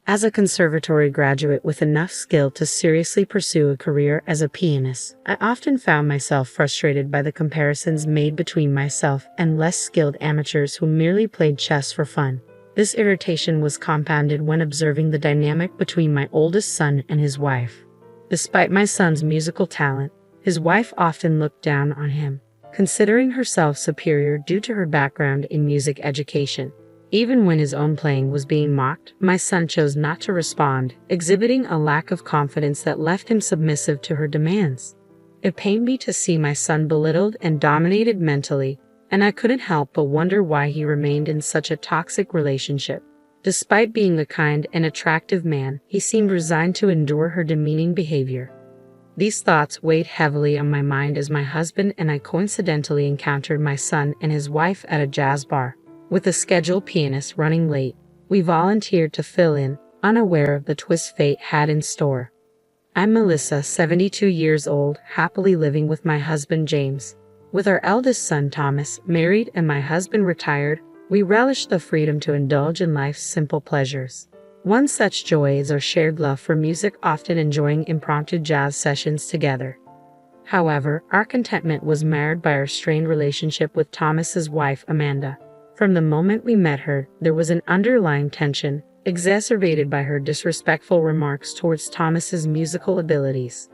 As a conservatory graduate with enough skill to seriously pursue a career as a pianist, I often found myself frustrated by the comparisons made between myself and less skilled amateurs who merely played chess for fun. This irritation was compounded when observing the dynamic between my oldest son and his wife. Despite my son's musical talent, his wife often looked down on him, considering herself superior due to her background in music education. Even when his own playing was being mocked, my son chose not to respond, exhibiting a lack of confidence that left him submissive to her demands. It pained me to see my son belittled and dominated mentally, and I couldn't help but wonder why he remained in such a toxic relationship. Despite being a kind and attractive man, he seemed resigned to endure her demeaning behavior. These thoughts weighed heavily on my mind as my husband and I coincidentally encountered my son and his wife at a jazz bar. With a scheduled pianist running late, we volunteered to fill in, unaware of the twist fate had in store. I'm Melissa, 72 years old, happily living with my husband James. With our eldest son Thomas, married, and my husband retired, we relish the freedom to indulge in life's simple pleasures. One such joy is our shared love for music, often enjoying impromptu jazz sessions together. However, our contentment was marred by our strained relationship with Thomas's wife Amanda. From the moment we met her, there was an underlying tension, exacerbated by her disrespectful remarks towards Thomas's musical abilities.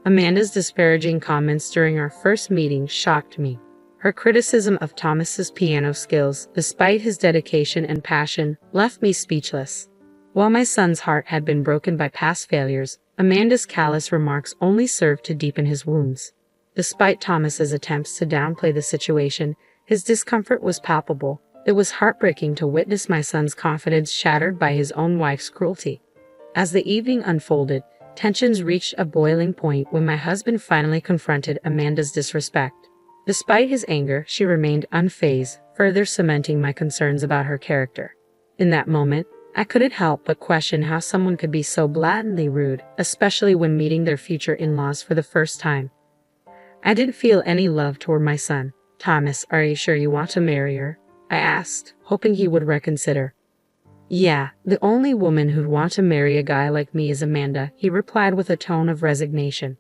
Amanda's disparaging comments during our first meeting shocked me. Her criticism of Thomas's piano skills, despite his dedication and passion, left me speechless. While my son's heart had been broken by past failures, Amanda's callous remarks only served to deepen his wounds. Despite Thomas's attempts to downplay the situation, his discomfort was palpable. It was heartbreaking to witness my son's confidence shattered by his own wife's cruelty. As the evening unfolded, tensions reached a boiling point when my husband finally confronted Amanda's disrespect. Despite his anger, she remained unfazed, further cementing my concerns about her character. In that moment, I couldn't help but question how someone could be so blatantly rude, especially when meeting their future in-laws for the first time. I didn't feel any love toward my son. "Thomas, are you sure you want to marry her?" I asked, hoping he would reconsider. "Yeah, the only woman who'd want to marry a guy like me is Amanda," he replied with a tone of resignation.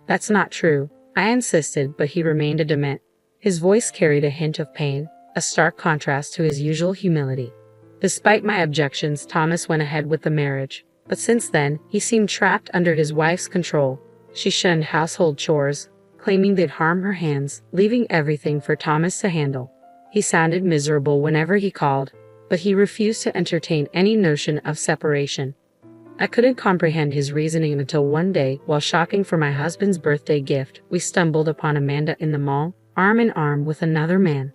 "That's not true," I insisted, but he remained adamant. His voice carried a hint of pain, a stark contrast to his usual humility. Despite my objections, Thomas went ahead with the marriage, but since then, he seemed trapped under his wife's control. She shunned household chores, claiming they'd harm her hands, leaving everything for Thomas to handle. He sounded miserable whenever he called, but he refused to entertain any notion of separation. I couldn't comprehend his reasoning until one day, while shopping for my husband's birthday gift, we stumbled upon Amanda in the mall, arm in arm with another man.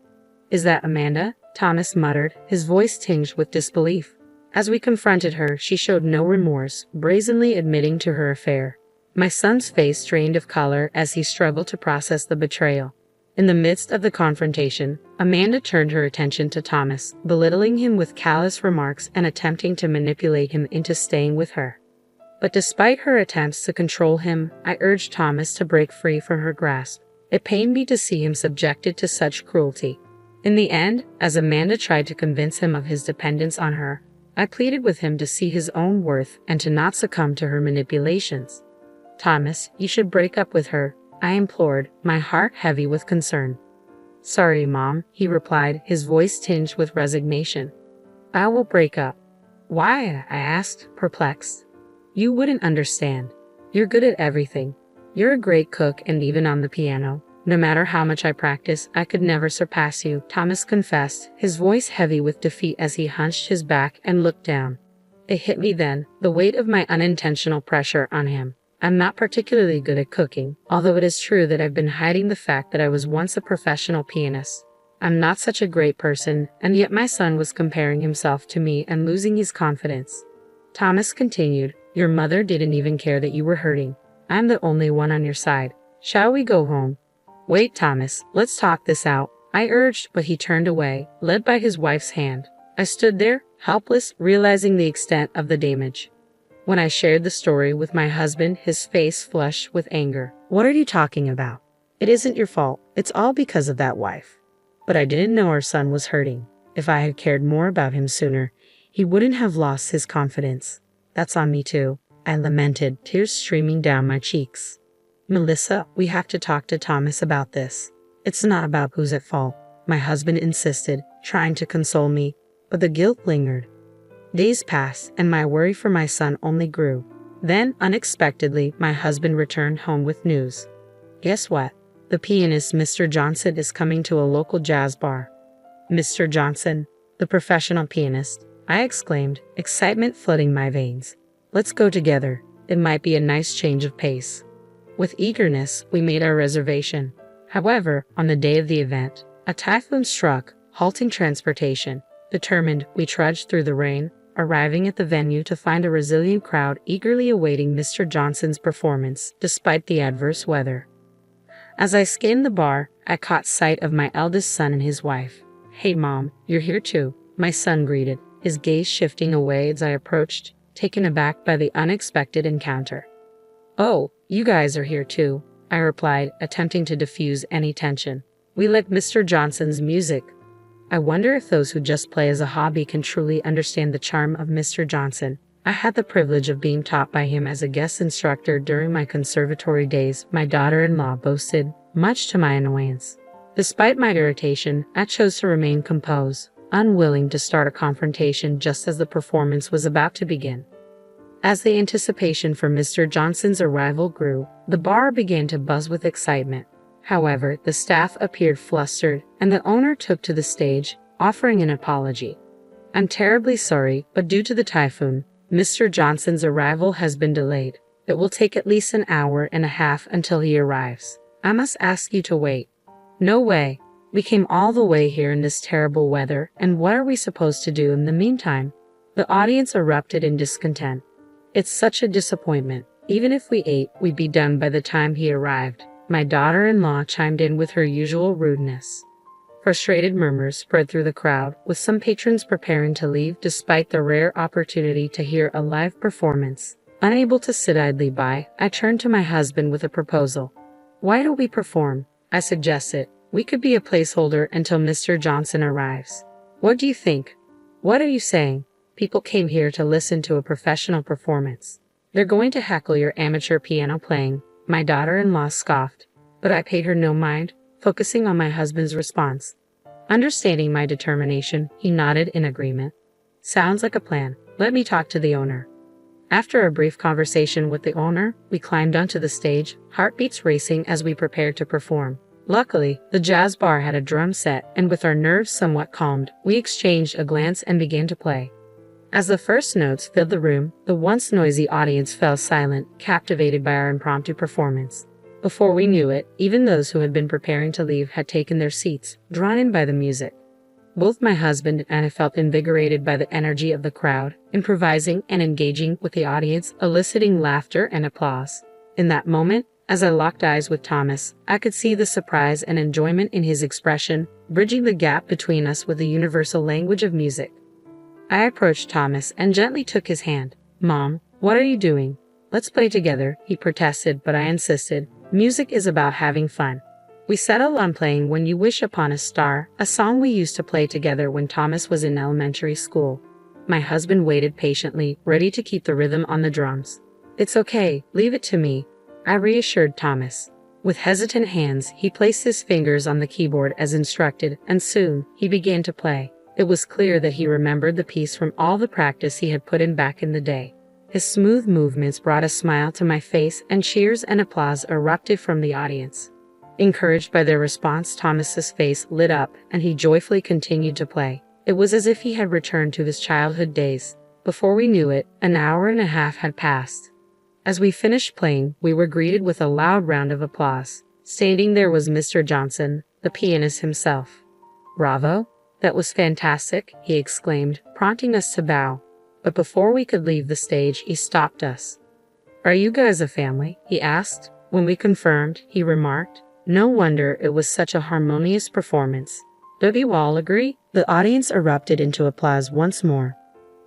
"Is that Amanda?" Thomas muttered, his voice tinged with disbelief. As we confronted her, she showed no remorse, brazenly admitting to her affair. My son's face drained of color as he struggled to process the betrayal. In the midst of the confrontation, Amanda turned her attention to Thomas, belittling him with callous remarks and attempting to manipulate him into staying with her. But despite her attempts to control him, I urged Thomas to break free from her grasp. It pained me to see him subjected to such cruelty. In the end, as Amanda tried to convince him of his dependence on her, I pleaded with him to see his own worth and to not succumb to her manipulations. "Thomas, you should break up with her," I implored, my heart heavy with concern. "Sorry, Mom," he replied, his voice tinged with resignation. "I will break up." "Why?" I asked, perplexed. "You wouldn't understand. You're good at everything. You're a great cook and even on the piano. No matter how much I practice, I could never surpass you," Thomas confessed, his voice heavy with defeat as he hunched his back and looked down. It hit me then, the weight of my unintentional pressure on him. I'm not particularly good at cooking, although it is true that I've been hiding the fact that I was once a professional pianist. I'm not such a great person, and yet my son was comparing himself to me and losing his confidence. Thomas continued, "Your mother didn't even care that you were hurting. I'm the only one on your side. Shall we go home?" "Wait, Thomas, let's talk this out," I urged, but he turned away, led by his wife's hand. I stood there, helpless, realizing the extent of the damage. When I shared the story with my husband, his face flushed with anger. "What are you talking about? It isn't your fault. It's all because of that wife." But I didn't know our son was hurting. If I had cared more about him sooner, he wouldn't have lost his confidence. That's on me too, I lamented, tears streaming down my cheeks. Melissa, we have to talk to Thomas about this. It's not about who's at fault, my husband insisted, trying to console me, but the guilt lingered. Days passed, and my worry for my son only grew. Then, unexpectedly, my husband returned home with news. Guess what? The pianist Mr. Johnson is coming to a local jazz bar. Mr. Johnson, the professional pianist, I exclaimed, excitement flooding my veins. Let's go together. It might be a nice change of pace. With eagerness, we made our reservation. However, on the day of the event, a typhoon struck, halting transportation. Determined, we trudged through the rain, arriving at the venue to find a resilient crowd eagerly awaiting Mr. Johnson's performance, despite the adverse weather. As I scanned the bar, I caught sight of my eldest son and his wife. Hey Mom, you're here too, my son greeted, his gaze shifting away as I approached, taken aback by the unexpected encounter. Oh, you guys are here too, I replied, attempting to diffuse any tension. We like Mr. Johnson's music. I wonder if those who just play as a hobby can truly understand the charm of Mr. Johnson. I had the privilege of being taught by him as a guest instructor during my conservatory days, my daughter-in-law boasted, much to my annoyance. Despite my irritation, I chose to remain composed, unwilling to start a confrontation just as the performance was about to begin. As the anticipation for Mr. Johnson's arrival grew, the bar began to buzz with excitement. However, the staff appeared flustered, and the owner took to the stage, offering an apology. I'm terribly sorry, but due to the typhoon, Mr. Johnson's arrival has been delayed. It will take at least an hour and a half until he arrives. I must ask you to wait. No way. We came all the way here in this terrible weather, and what are we supposed to do in the meantime? The audience erupted in discontent. It's such a disappointment. Even if we ate, we'd be done by the time he arrived. My daughter-in-law chimed in with her usual rudeness. Frustrated murmurs spread through the crowd, with some patrons preparing to leave despite the rare opportunity to hear a live performance. Unable to sit idly by, I turned to my husband with a proposal. Why don't we perform? I suggested. We could be a placeholder until Mr. Johnson arrives. What do you think? What are you saying? People came here to listen to a professional performance. They're going to heckle your amateur piano playing, my daughter-in-law scoffed, but I paid her no mind, focusing on my husband's response. Understanding my determination, he nodded in agreement. Sounds like a plan. Let me talk to the owner. After a brief conversation with the owner, we climbed onto the stage, heartbeats racing as we prepared to perform. Luckily, the jazz bar had a drum set, and with our nerves somewhat calmed, we exchanged a glance and began to play. As the first notes filled the room, the once noisy audience fell silent, captivated by our impromptu performance. Before we knew it, even those who had been preparing to leave had taken their seats, drawn in by the music. Both my husband and I felt invigorated by the energy of the crowd, improvising and engaging with the audience, eliciting laughter and applause. In that moment, as I locked eyes with Thomas, I could see the surprise and enjoyment in his expression, bridging the gap between us with the universal language of music. I approached Thomas and gently took his hand. Mom, what are you doing? Let's play together, he protested, but I insisted. Music is about having fun. We settled on playing When You Wish Upon a Star, a song we used to play together when Thomas was in elementary school. My husband waited patiently, ready to keep the rhythm on the drums. It's okay, leave it to me, I reassured Thomas. With hesitant hands, he placed his fingers on the keyboard as instructed, and soon, he began to play. It was clear that he remembered the piece from all the practice he had put in back in the day. His smooth movements brought a smile to my face, and cheers and applause erupted from the audience. Encouraged by their response, Thomas's face lit up, and he joyfully continued to play. It was as if he had returned to his childhood days. Before we knew it, an hour and a half had passed. As we finished playing, we were greeted with a loud round of applause. Standing there was Mr. Johnson, the pianist himself. Bravo! That was fantastic, he exclaimed, prompting us to bow. But before we could leave the stage, he stopped us. Are you guys a family? He asked. When we confirmed, he remarked, no wonder it was such a harmonious performance. Don't you all agree? The audience erupted into applause once more.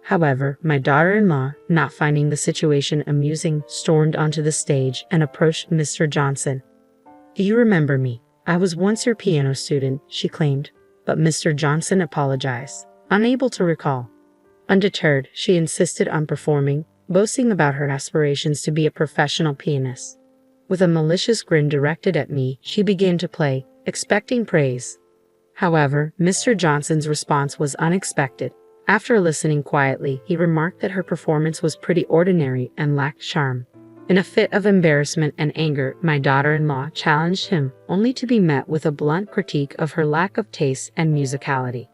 However, my daughter-in-law, not finding the situation amusing, stormed onto the stage and approached Mr. Johnson. Do you remember me? I was once your piano student, she claimed. But Mr. Johnson apologized, unable to recall. Undeterred, she insisted on performing, boasting about her aspirations to be a professional pianist. With a malicious grin directed at me, she began to play, expecting praise. However, Mr. Johnson's response was unexpected. After listening quietly, he remarked that her performance was pretty ordinary and lacked charm. In a fit of embarrassment and anger, my daughter-in-law challenged him, only to be met with a blunt critique of her lack of taste and musicality.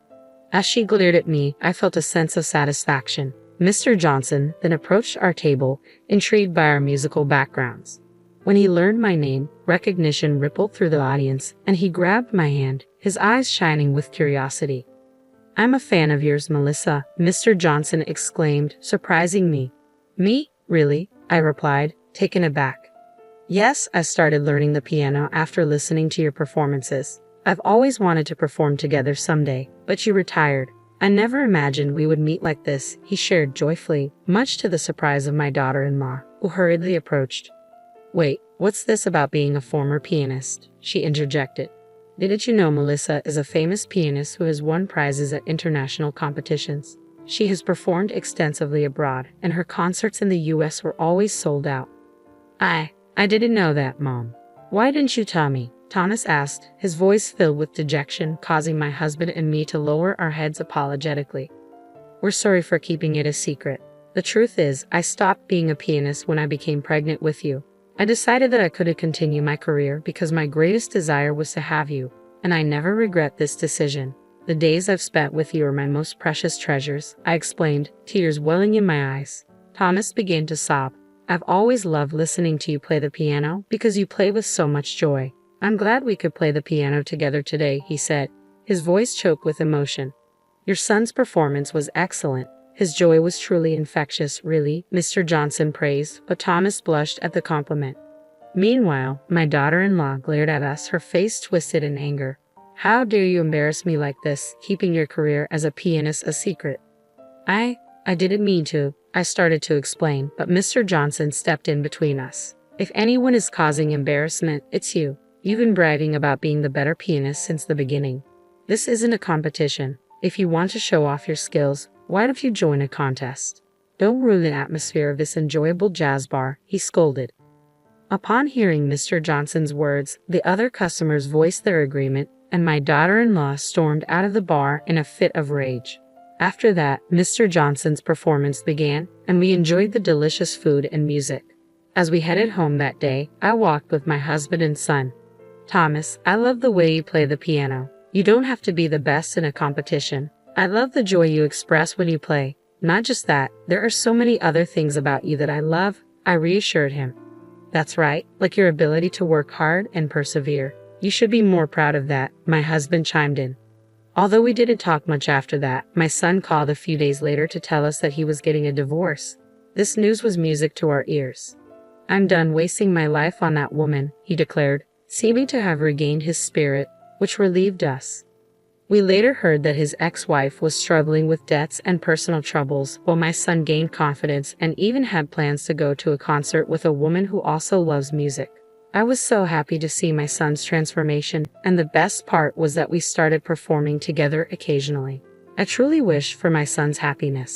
As she glared at me, I felt a sense of satisfaction. Mr. Johnson then approached our table, intrigued by our musical backgrounds. When he learned my name, recognition rippled through the audience, and he grabbed my hand, his eyes shining with curiosity. "I'm a fan of yours, Melissa," Mr. Johnson exclaimed, surprising me. "Me? Really?" I replied, taken aback. "Yes, I started learning the piano after listening to your performances. I've always wanted to perform together someday, but you retired. I never imagined we would meet like this," he shared joyfully, much to the surprise of my daughter-in-law, who hurriedly approached. "Wait, what's this about being a former pianist?" she interjected. "Didn't you know Melissa is a famous pianist who has won prizes at international competitions? She has performed extensively abroad, and her concerts in the US were always sold out." I didn't know that, Mom. "Why didn't you tell me?" Thomas asked, his voice filled with dejection, causing my husband and me to lower our heads apologetically. "We're sorry for keeping it a secret. The truth is, I stopped being a pianist when I became pregnant with you. I decided that I couldn't continue my career because my greatest desire was to have you, and I never regret this decision. The days I've spent with you are my most precious treasures," I explained, tears welling in my eyes. Thomas began to sob. "I've always loved listening to you play the piano because you play with so much joy. I'm glad we could play the piano together today," he said, his voice choked with emotion. "Your son's performance was excellent. His joy was truly infectious, really," Mr. Johnson praised, but Thomas blushed at the compliment. Meanwhile, my daughter-in-law glared at us, her face twisted in anger. "How dare you embarrass me like this, keeping your career as a pianist a secret?" I didn't mean to," I started to explain, but Mr. Johnson stepped in between us. "If anyone is causing embarrassment, it's you. You've been bragging about being the better pianist since the beginning. This isn't a competition. If you want to show off your skills, why don't you join a contest? Don't ruin the atmosphere of this enjoyable jazz bar," he scolded. Upon hearing Mr. Johnson's words, the other customers voiced their agreement, and my daughter-in-law stormed out of the bar in a fit of rage. After that, Mr. Johnson's performance began, and we enjoyed the delicious food and music. As we headed home that day, I walked with my husband and son. "Thomas, I love the way you play the piano. You don't have to be the best in a competition. I love the joy you express when you play. Not just that, there are so many other things about you that I love," I reassured him. "That's right, like your ability to work hard and persevere. You should be more proud of that," my husband chimed in. Although we didn't talk much after that, my son called a few days later to tell us that he was getting a divorce. This news was music to our ears. "I'm done wasting my life on that woman," he declared, seeming to have regained his spirit, which relieved us. We later heard that his ex-wife was struggling with debts and personal troubles, while my son gained confidence and even had plans to go to a concert with a woman who also loves music. I was so happy to see my son's transformation, and the best part was that we started performing together occasionally. I truly wish for my son's happiness.